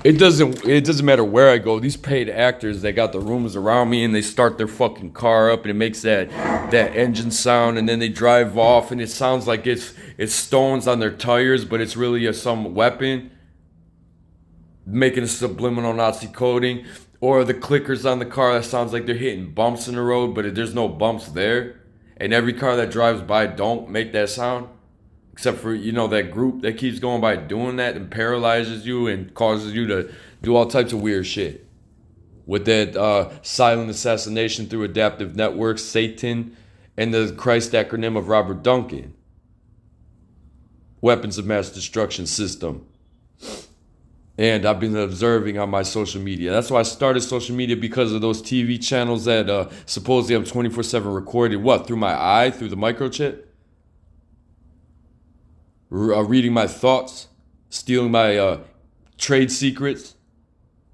It doesn't matter where I go. These paid actors, they got the rooms around me and they start their fucking car up and it makes that engine sound and then they drive off and it sounds like it's stones on their tires, but it's really some weapon making a subliminal Nazi coding. Or the clickers on the car that sounds like they're hitting bumps in the road, but there's no bumps there. And every car that drives by don't make that sound. Except for, that group that keeps going by doing that and paralyzes you and causes you to do all types of weird shit. With that silent assassination through adaptive networks, Satan, and the Christ acronym of Robert Duncan. Weapons of mass destruction system. And I've been observing on my social media. That's why I started social media, because of those TV channels that supposedly I'm 24/7 recorded. What? Through my eye? Through the microchip? Reading my thoughts, stealing my trade secrets,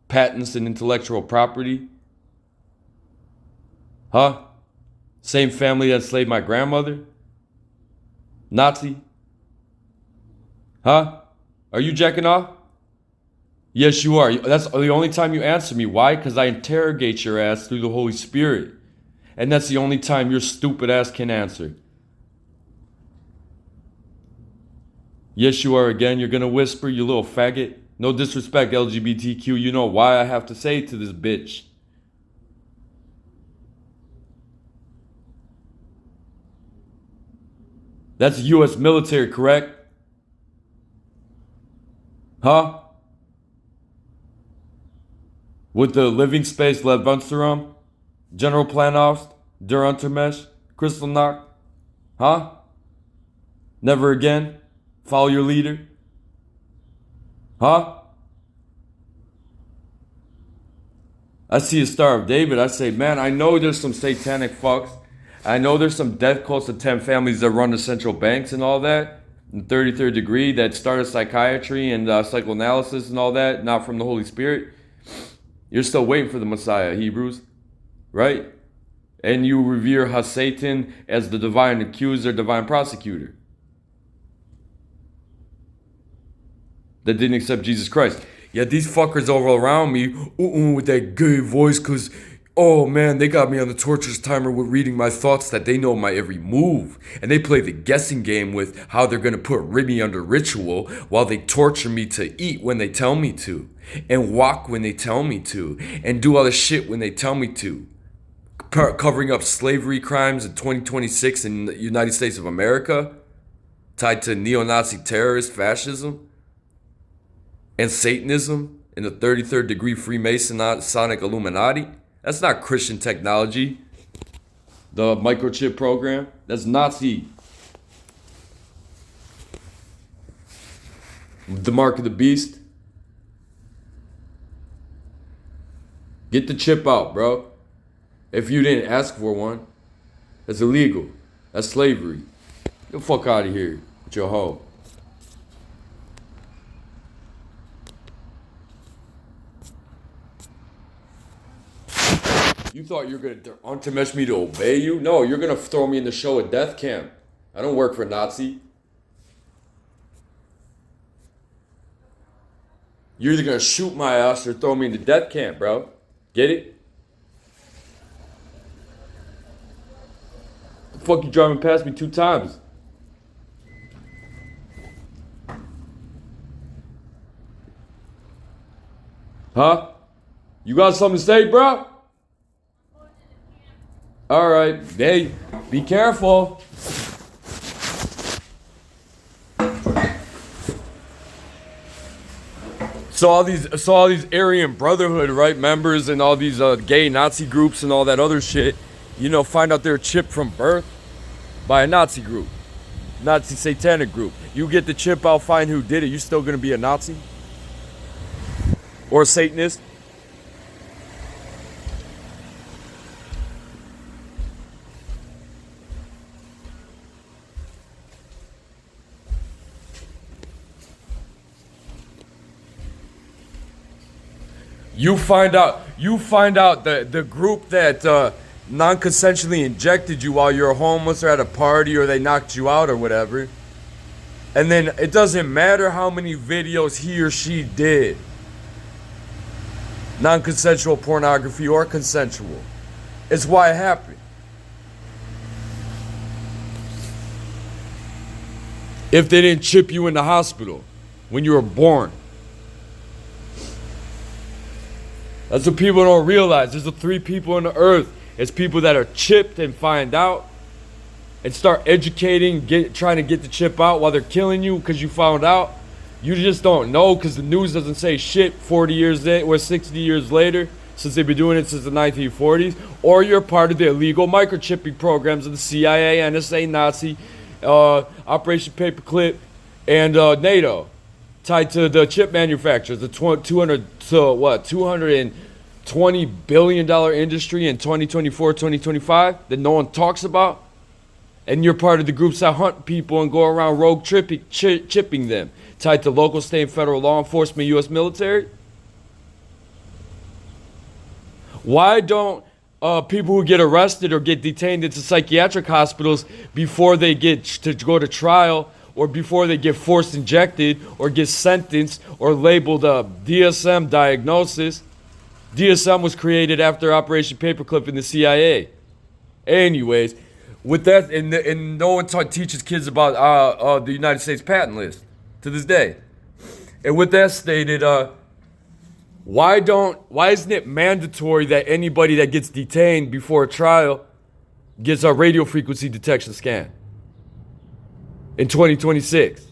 patents, and intellectual property. Huh? Same family that enslaved my grandmother? Nazi? Huh? Are you jacking off? Yes, you are. That's the only time you answer me. Why? Because I interrogate your ass through the Holy Spirit. And that's the only time your stupid ass can answer. Yes, you are again. You're gonna whisper, you little faggot. No disrespect, LGBTQ. You know why I have to say to this bitch. That's U.S. military, correct? Huh? With the living space Levansterum, General Planoft, Der Untermesh, Kristallnacht? Huh? Never again? Follow your leader? Huh? I see a Star of David. I say, man, I know there's some satanic fucks. I know there's some death cults of 10 families that run the central banks and all that. In 33rd degree that started psychiatry and psychoanalysis and all that, not from the Holy Spirit. You're still waiting for the Messiah, Hebrews, right? And you revere Satan as the divine accuser, divine prosecutor that didn't accept Jesus Christ. Yet these fuckers all around me, with that gay voice, cause, oh man, they got me on the torturous timer with reading my thoughts, that they know my every move. And they play the guessing game with how they're gonna put me under ritual while they torture me to eat when they tell me to. And walk when they tell me to. And do all the shit when they tell me to. Covering up slavery crimes in 2026 in the United States of America. Tied to neo-Nazi terrorist fascism. And Satanism in the 33rd degree Freemasonic Illuminati. That's not Christian technology. The microchip program. That's Nazi. The mark of the beast. Get the chip out, bro. If you didn't ask for one, that's illegal. That's slavery. Get the fuck out of here with your hoe. You thought you were going to untemesh me to obey you? No, you're going to throw me in the show at death camp. I don't work for Nazi. You're either going to shoot my ass or throw me into death camp, bro. Get it? The fuck you driving past me 2 times? Huh? You got something to say, bro? Alright, hey, be careful. So all these Aryan Brotherhood, right, members and all these gay Nazi groups and all that other shit, find out they're chipped from birth by a Nazi group, Nazi satanic group. You get the chip out, find who did it. You still gonna be a Nazi or a Satanist? You find out the group that non-consensually injected you while you're homeless or at a party or they knocked you out or whatever. And then it doesn't matter how many videos he or she did. non-consensual pornography or consensual. It's why it happened. If they didn't chip you in the hospital when you were born. That's what people don't realize. There's the three people on the earth. It's people that are chipped and find out and start educating, trying to get the chip out while they're killing you because you found out. You just don't know because the news doesn't say shit 40 years later or 60 years later, since they've been doing it since the 1940s. Or you're part of the illegal microchipping programs of the CIA, NSA, Nazi, Operation Paperclip, and NATO, tied to the chip manufacturers, the $220 billion industry in 2024, 2025 that no one talks about. And you're part of the groups that hunt people and go around rogue chipping them, tied to local, state, and federal law enforcement, U.S. military. Why don't people who get arrested or get detained into psychiatric hospitals before they get to go to trial or before they get force injected or get sentenced or labeled a DSM diagnosis? DSM was created after Operation Paperclip in the CIA. Anyways, with that, and no one teaches kids about the United States patent list to this day. And with that stated, why isn't it mandatory that anybody that gets detained before a trial gets a radio frequency detection scan in 2026?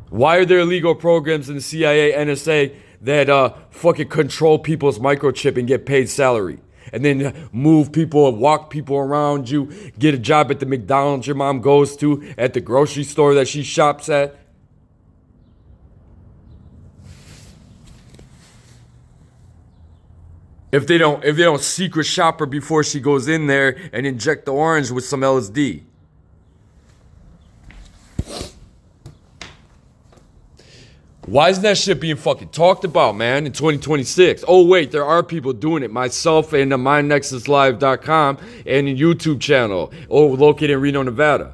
Why are there illegal programs in the CIA, NSA that fucking control people's microchip and get paid salary? And then move people and walk people around you, get a job at the McDonald's your mom goes to, at the grocery store that she shops at. If they don't secret shop her before she goes in there and inject the orange with some LSD. Why isn't that shit being fucking talked about, man, in 2026? Oh, wait, there are people doing it. Myself and the MyNexusLive.com and a YouTube channel located in Reno, Nevada.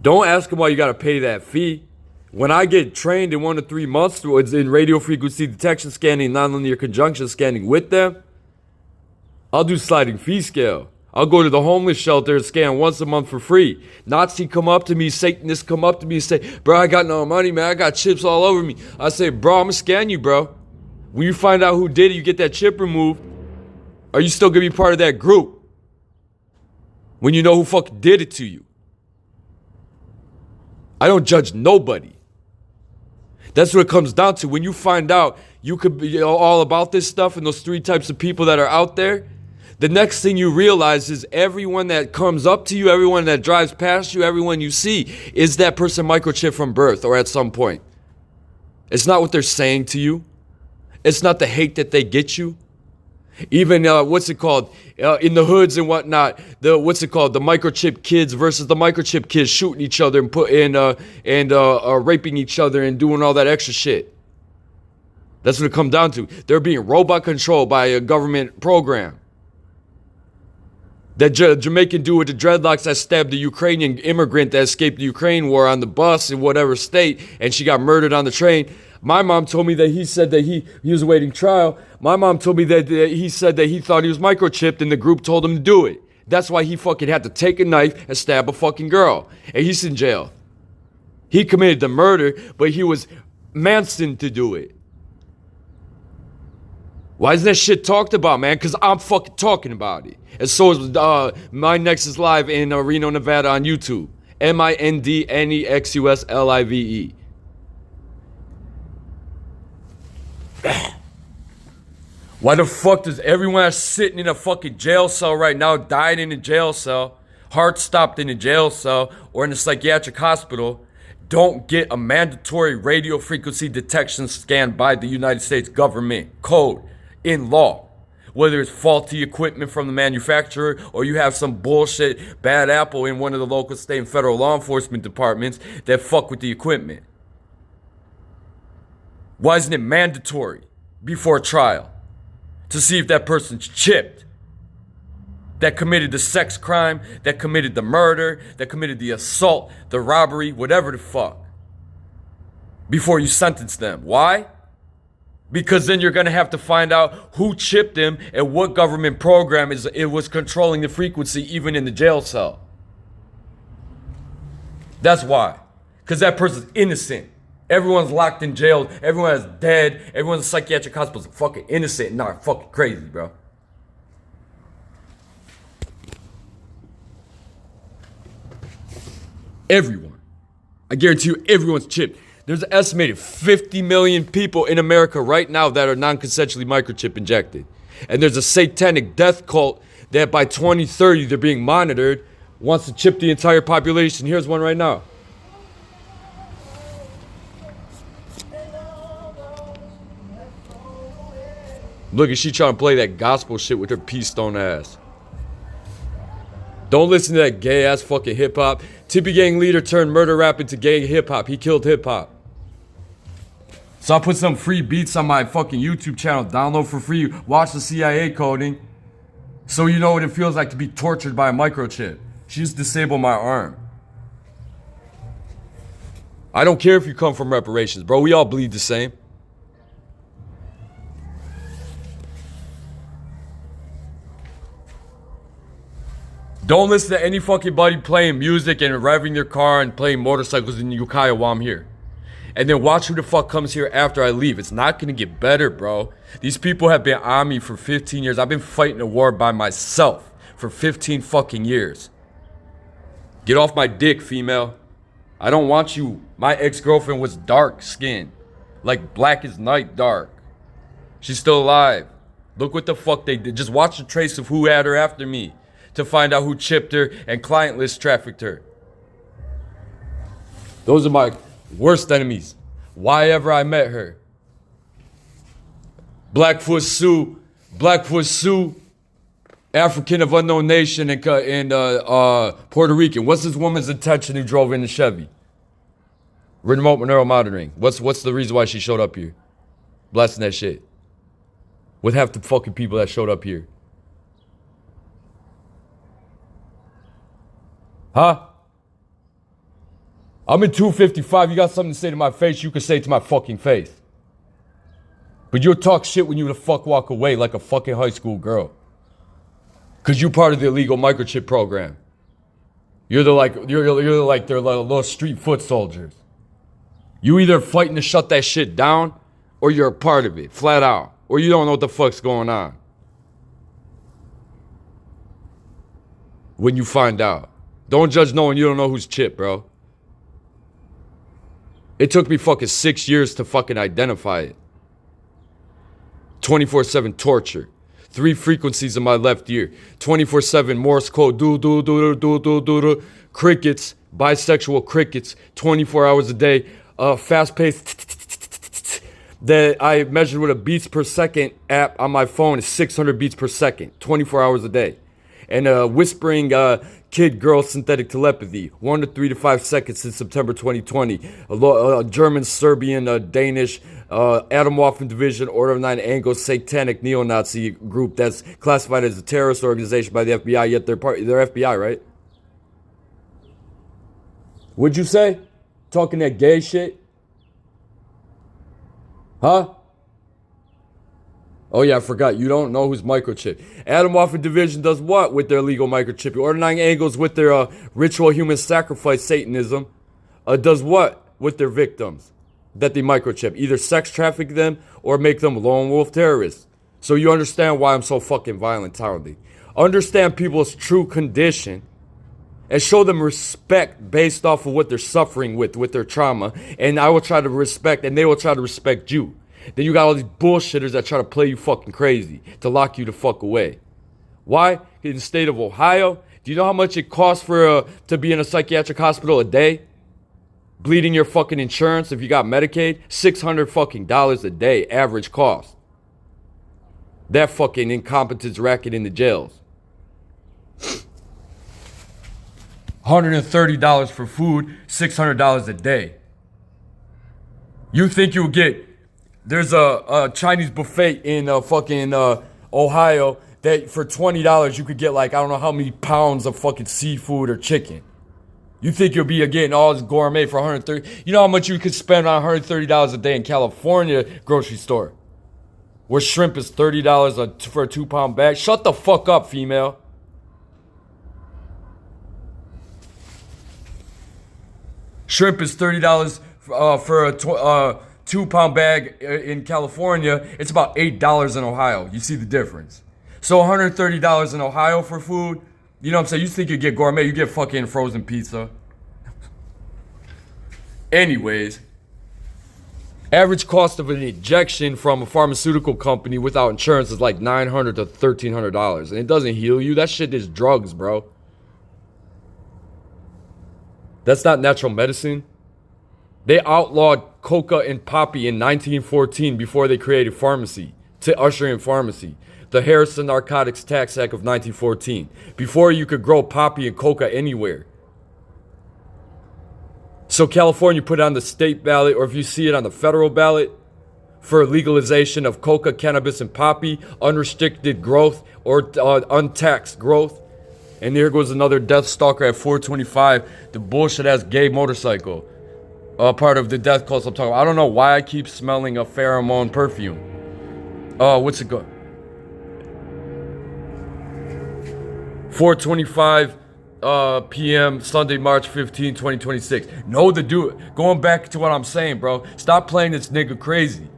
Don't ask them why you got to pay that fee. When I get trained in 1 to 3 months in radio frequency detection scanning, nonlinear conjunction scanning with them, I'll do sliding fee scale. I'll go to the homeless shelter and scan once a month for free. Nazi come up to me, Satanists come up to me and say, bro, I got no money, man. I got chips all over me. I say, bro, I'm going to scan you, bro. When you find out who did it, you get that chip removed. Are you still going to be part of that group? When you know who fucking did it to you. I don't judge nobody. That's what it comes down to. When you find out you could be all about this stuff and those three types of people that are out there, the next thing you realize is everyone that comes up to you, everyone that drives past you, everyone you see is that person microchipped from birth or at some point. It's not what they're saying to you. It's not the hate that they get you. Even, in the hoods and whatnot, the microchip kids versus the microchip kids shooting each other and raping each other and doing all that extra shit. That's what it comes down to. They're being robot controlled by a government program. That Jamaican dude with the dreadlocks that stabbed the Ukrainian immigrant that escaped the Ukraine war on the bus in whatever state, and she got murdered on the train. My mom told me that he said that he was awaiting trial. My mom told me that he said that he thought he was microchipped and the group told him to do it. That's why he fucking had to take a knife and stab a fucking girl. And he's in jail. He committed the murder, but he was Manson to do it. Why isn't that shit talked about, man? Because I'm fucking talking about it. And so is My Nexus Live in Reno, Nevada on YouTube. MINDNEXUSLIVE. Why the fuck does everyone that's sitting in a fucking jail cell right now, dying in a jail cell, heart stopped in a jail cell, or in a psychiatric hospital, don't get a mandatory radio frequency detection scan by the United States government code in law? Whether it's faulty equipment from the manufacturer or you have some bullshit bad apple in one of the local, state, and federal law enforcement departments that fuck with the equipment. Why isn't it mandatory before trial to see if that person's chipped? That committed the sex crime, that committed the murder, that committed the assault, the robbery, whatever the fuck. before you sentence them. Why? Because then you're gonna have to find out who chipped him and what government program it was controlling the frequency even in the jail cell. That's why. Because that person's innocent. Everyone's locked in jail. Everyone is dead. Everyone's in psychiatric hospitals. Fucking innocent. Not fucking crazy, bro. Everyone. I guarantee you everyone's chipped. There's an estimated 50 million people in America right now that are non-consensually microchip injected. And there's a satanic death cult that by 2030 they're being monitored, wants to chip the entire population. Here's one right now. Look at she trying to play that gospel shit with her pea stone ass. Don't listen to that gay ass fucking hip hop. Tippy gang leader turned murder rap into gay hip hop. He killed hip hop. So I put some free beats on my fucking YouTube channel. Download for free. Watch the CIA coding. So you know what it feels like to be tortured by a microchip. She just disabled my arm. I don't care if you come from reparations, bro. We all bleed the same. Don't listen to any fucking buddy playing music and revving their car and playing motorcycles in Ukiah while I'm here. And then watch who the fuck comes here after I leave. It's not gonna get better, bro. These people have been on me for 15 years. I've been fighting a war by myself for 15 fucking years. Get off my dick, female. I don't want you. My ex-girlfriend was dark skinned. Like black as night dark. She's still alive. Look what the fuck they did. Just watch the trace of who had her after me to find out who chipped her and client list trafficked her. Those are my worst enemies. Why ever I met her. Blackfoot Sioux, African of unknown nation and Puerto Rican. What's this woman's intention who drove in the Chevy? Remote neural monitoring. What's the reason why she showed up here? Blasting that shit. With half the fucking people that showed up here. Huh? I'm in 255. You got something to say to my face, you can say it to my fucking face. But you'll talk shit when you the fuck walk away like a fucking high school girl. Cause you're part of the illegal microchip program. You're like their little street foot soldiers. You either fighting to shut that shit down or you're a part of it, flat out. Or you don't know what the fuck's going on. When you find out. Don't judge knowing you don't know who's chipped, bro. It took me fucking 6 years to fucking identify it. 24/7 torture. 3 frequencies in my left ear. 24/7 Morse code. Do. Crickets. Bisexual crickets. 24 hours a day. Fast paced. That I measured with a beats per second app on my phone is 600 beats per second. 24 hours a day. And whispering kid-girl synthetic telepathy, 1 to 3 to 5 seconds since September 2020. German, Serbian, Danish, Atomwaffen Division, Order of Nine Angles, satanic neo-Nazi group that's classified as a terrorist organization by the FBI, yet they're FBI, right? What'd you say? Talking that gay shit? Huh? Oh yeah, I forgot. You don't know who's microchipped. Atomwaffen Division does what with their legal microchip? Order 9 Angles with their ritual human sacrifice Satanism does what with their victims that they microchip? Either sex traffic them or make them lone wolf terrorists. So you understand why I'm so fucking violent, Tarly. Understand people's true condition and show them respect based off of what they're suffering with their trauma. And I will try to respect and they will try to respect you. Then you got all these bullshitters that try to play you fucking crazy to lock you the fuck away. Why? In the state of Ohio, do you know how much it costs for to be in a psychiatric hospital a day? Bleeding your fucking insurance if you got Medicaid? $600 fucking dollars a day, average cost. That fucking incompetence racket in the jails. $130 for food, $600 a day. You think you'll get... There's a Chinese buffet in fucking Ohio that for $20 you could get like I don't know how many pounds of fucking seafood or chicken. You think you'll be getting all this gourmet for 130? You know how much you could spend on $130 a day in California grocery store, where shrimp is $30 for a 2-pound bag? Shut the fuck up, female. Shrimp is $30 for a 2-pound bag in California. It's about $8 in Ohio. You see the difference? So $130 in Ohio for food. You know what I'm saying? You think you get gourmet, you get fucking frozen pizza. Anyways, average cost of an injection from a pharmaceutical company without insurance is like $900 to $1,300. And it doesn't heal you. That shit is drugs, bro. That's not natural medicine. They outlawed coca and poppy in 1914 before they created pharmacy, to usher in pharmacy. The Harrison Narcotics Tax Act of 1914. Before you could grow poppy and coca anywhere. So California put it on the state ballot, or if you see it on the federal ballot, for legalization of coca, cannabis, and poppy, unrestricted growth or untaxed growth. And there goes another Death Stalker at 425, the bullshit ass gay motorcycle. Part of the death cult I'm talking about. I don't know why I keep smelling a pheromone perfume. What's it called? 4:25 p.m. Sunday, March 15, 2026. No, the dude. Going back to what I'm saying, bro. Stop playing this nigga crazy.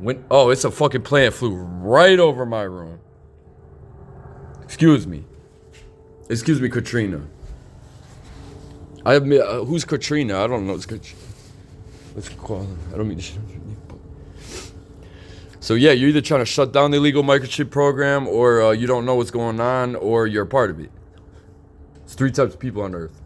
It's a fucking plane flew right over my room. Excuse me, Katrina. I admit, who's Katrina? I don't know. Let's call him. I don't mean to. So yeah, you're either trying to shut down the illegal microchip program, or you don't know what's going on, or you're a part of it. It's 3 types of people on Earth.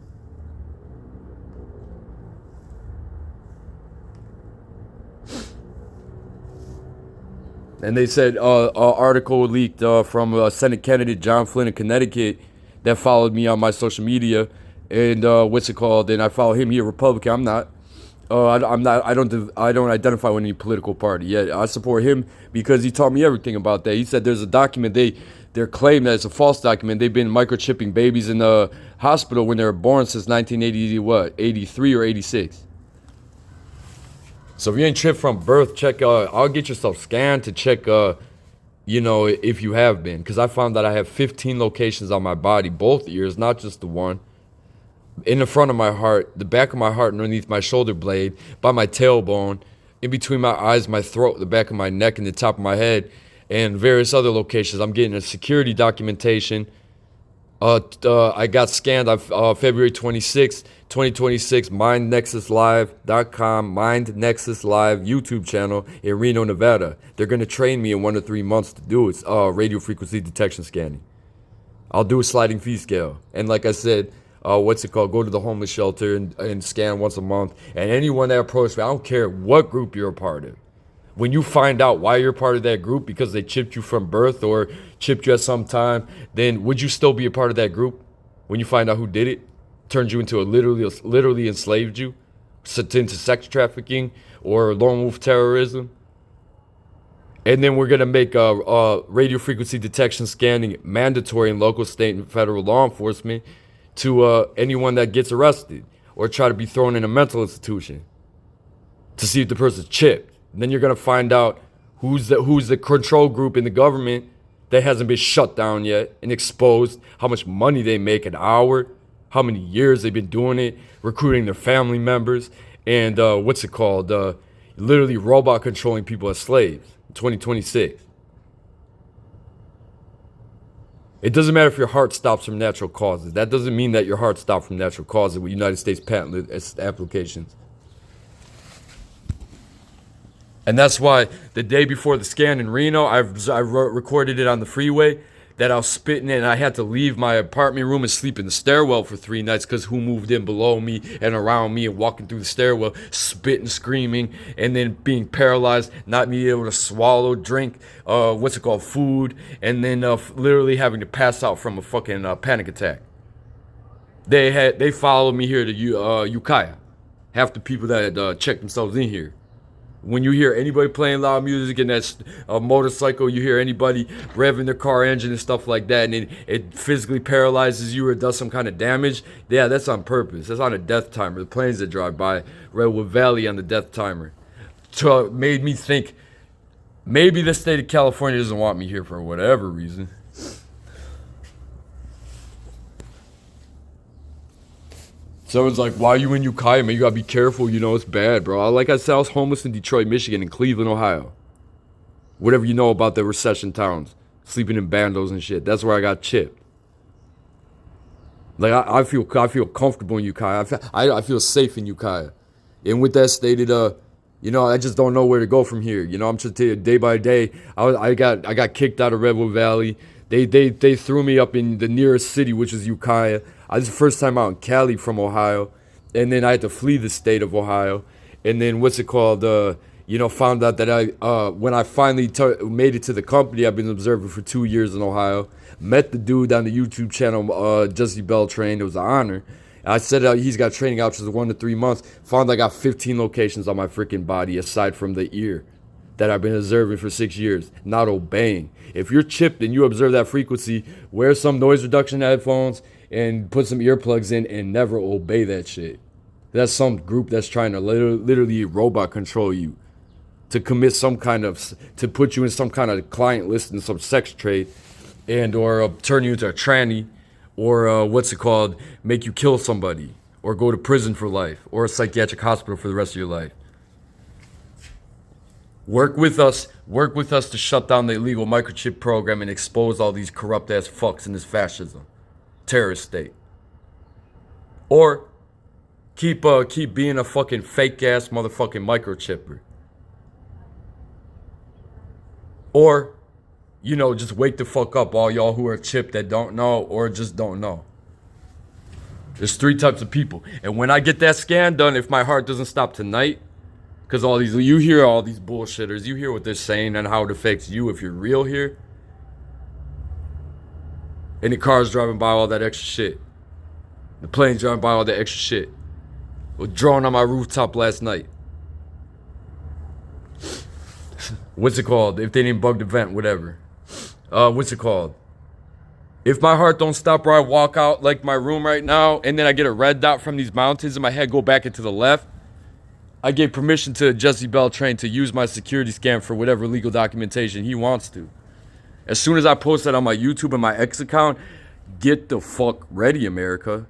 And they said an article leaked from Senate candidate John Flynn in Connecticut that followed me on my social media, and And I follow him. He a Republican. I'm not. I'm not. I don't identify with any political party yet. I support him because he taught me everything about that. He said there's a document they're claiming that it's a false document. They've been microchipping babies in the hospital when they were born since 1980, 83 or 86. So if you ain't chipped from birth, check. I'll get yourself scanned to check. If you have been, because I found that I have 15 locations on my body, both ears, not just the one. In the front of my heart, the back of my heart, underneath my shoulder blade, by my tailbone, in between my eyes, my throat, the back of my neck, and the top of my head, and various other locations. I'm getting a security documentation. I got scanned on February 26, 2026, MindNexusLive.com, MindNexus Live YouTube channel in Reno, Nevada. They're going to train me in 1 to 3 months to do it. Radio frequency detection scanning. I'll do a sliding fee scale. And like I said, go to the homeless shelter and scan once a month. And anyone that approaches me, I don't care what group you're a part of. When you find out why you're part of that group because they chipped you from birth or chipped you at some time, then would you still be a part of that group when you find out who did it? Turned you into literally enslaved you, into sex trafficking or lone wolf terrorism? And then we're going to make radio frequency detection scanning mandatory in local, state, and federal law enforcement to anyone that gets arrested or try to be thrown in a mental institution to see if the person's chipped. And then you're going to find out who's the control group in the government that hasn't been shut down yet and exposed, how much money they make an hour, how many years they've been doing it, recruiting their family members, and literally robot controlling people as slaves in 2026. It doesn't matter if your heart stops from natural causes. That doesn't mean that your heart stopped from natural causes with United States patent applications. And that's why the day before the scan in Reno, I recorded it on the freeway that I was spitting in. I had to leave my apartment room and sleep in the stairwell for 3 nights because who moved in below me and around me and walking through the stairwell, spitting, screaming, and then being paralyzed, not being able to swallow, drink, food, and then literally having to pass out from a fucking panic attack. They followed me here to Ukiah. Half the people that checked themselves in here. When you hear anybody playing loud music in that motorcycle, you hear anybody revving their car engine and stuff like that, and it physically paralyzes you or does some kind of damage, yeah, that's on purpose. That's on a death timer. The planes that drive by Redwood Valley on the death timer. So it made me think, maybe the state of California doesn't want me here for whatever reason. Someone's like, why are you in Ukiah, man? You gotta be careful, you know, it's bad, bro. Like I said, I was homeless in Detroit, Michigan, and Cleveland, Ohio. Whatever you know about the recession towns. Sleeping in bandos and shit. That's where I got chipped. Like, I feel comfortable in Ukiah. I feel safe in Ukiah. And with that stated, you know, I just don't know where to go from here. You know, I'm just telling you, day by day, I got kicked out of Redwood Valley. They threw me up in the nearest city, which is Ukiah. I was the first time out in Cali from Ohio, and then I had to flee the state of Ohio, and then you know, found out that when I finally made it to the company, I've been observing for 2 years in Ohio. Met the dude on the YouTube channel, Jesse Beltrain. It was an honor. I said he's got training options of 1 to 3 months. Found I got 15 locations on my freaking body aside from the ear that I've been observing for 6 years, not obeying. If you're chipped and you observe that frequency, wear some noise reduction headphones and put some earplugs in and never obey that shit. That's some group that's trying to literally robot control you, to commit to put you in some kind of client list in some sex trade, and or turn you into a tranny, or make you kill somebody, or go to prison for life, or a psychiatric hospital for the rest of your life. Work with us to shut down the illegal microchip program and expose all these corrupt ass fucks in this fascism, terrorist state. Or keep being a fucking fake ass motherfucking microchipper. Or, you know, just wake the fuck up, all y'all who are chipped that don't know or just don't know. There's 3 types of people. And when I get that scan done, if my heart doesn't stop tonight, because you hear all these bullshitters, you hear what they're saying and how it affects you if you're real here. And the cars driving by all that extra shit. The planes driving by all that extra shit. Was drone on my rooftop last night. What's it called? If they didn't bug the vent, whatever. What's it called? If my heart don't stop where I walk out like my room right now, and then I get a red dot from these mountains and my head go back into the left, I gave permission to Jesse Beltrain to use my security scan for whatever legal documentation he wants to. As soon as I post that on my YouTube and my X account, get the fuck ready, America.